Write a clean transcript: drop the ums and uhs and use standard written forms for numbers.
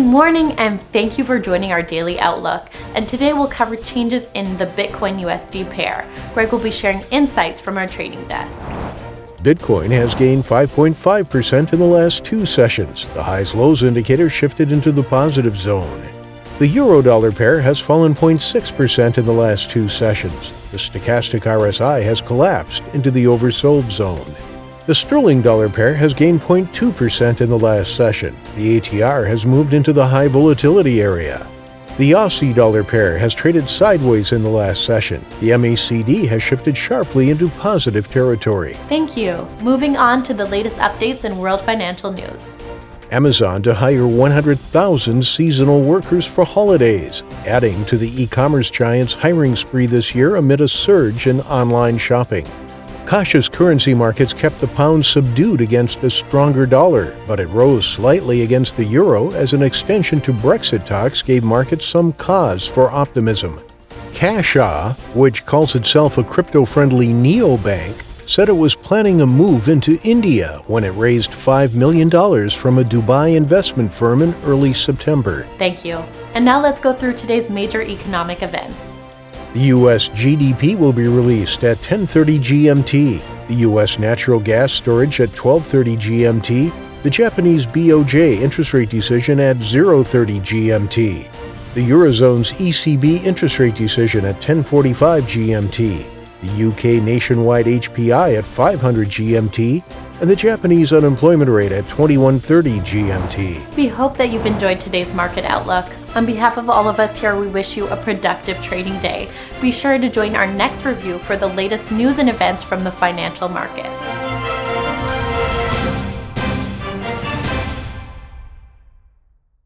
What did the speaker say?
morning and thank you for joining our daily outlook. And today we'll cover changes in the Bitcoin USD pair. Greg will be sharing insights from our trading desk. Bitcoin has gained 5.5% in the last two sessions. The highs-lows indicator shifted into the positive zone. The euro-dollar pair has fallen 0.6% in the last two sessions. The stochastic RSI has collapsed into the oversold zone. The sterling-dollar pair has gained 0.2% in the last session. The ATR has moved into the high volatility area. The Aussie dollar pair has traded sideways in the last session. The MACD has shifted sharply into positive territory. Thank you. Moving on to the latest updates in world financial news. Amazon to hire 100,000 seasonal workers for holidays, adding to the e-commerce giant's hiring spree this year amid a surge in online shopping. Cautious currency markets kept the pound subdued against a stronger dollar, but it rose slightly against the euro as an extension to Brexit talks gave markets some cause for optimism. Kasha, which calls itself a crypto-friendly neobank, said it was planning a move into India when it raised $5 million from a Dubai investment firm in early September. Thank you. And now let's go through today's major economic events. The U.S. GDP will be released at 10:30 GMT, the U.S. natural gas storage at 12:30 GMT, the Japanese BOJ interest rate decision at 0:30 GMT, the Eurozone's ECB interest rate decision at 10:45 GMT, the UK nationwide HPI at 500 GMT, and the Japanese unemployment rate at 21:30 GMT. We hope that you've enjoyed today's market outlook. On behalf of all of us here, we wish you a productive trading day. Be sure to join our next review for the latest news and events from the financial markets.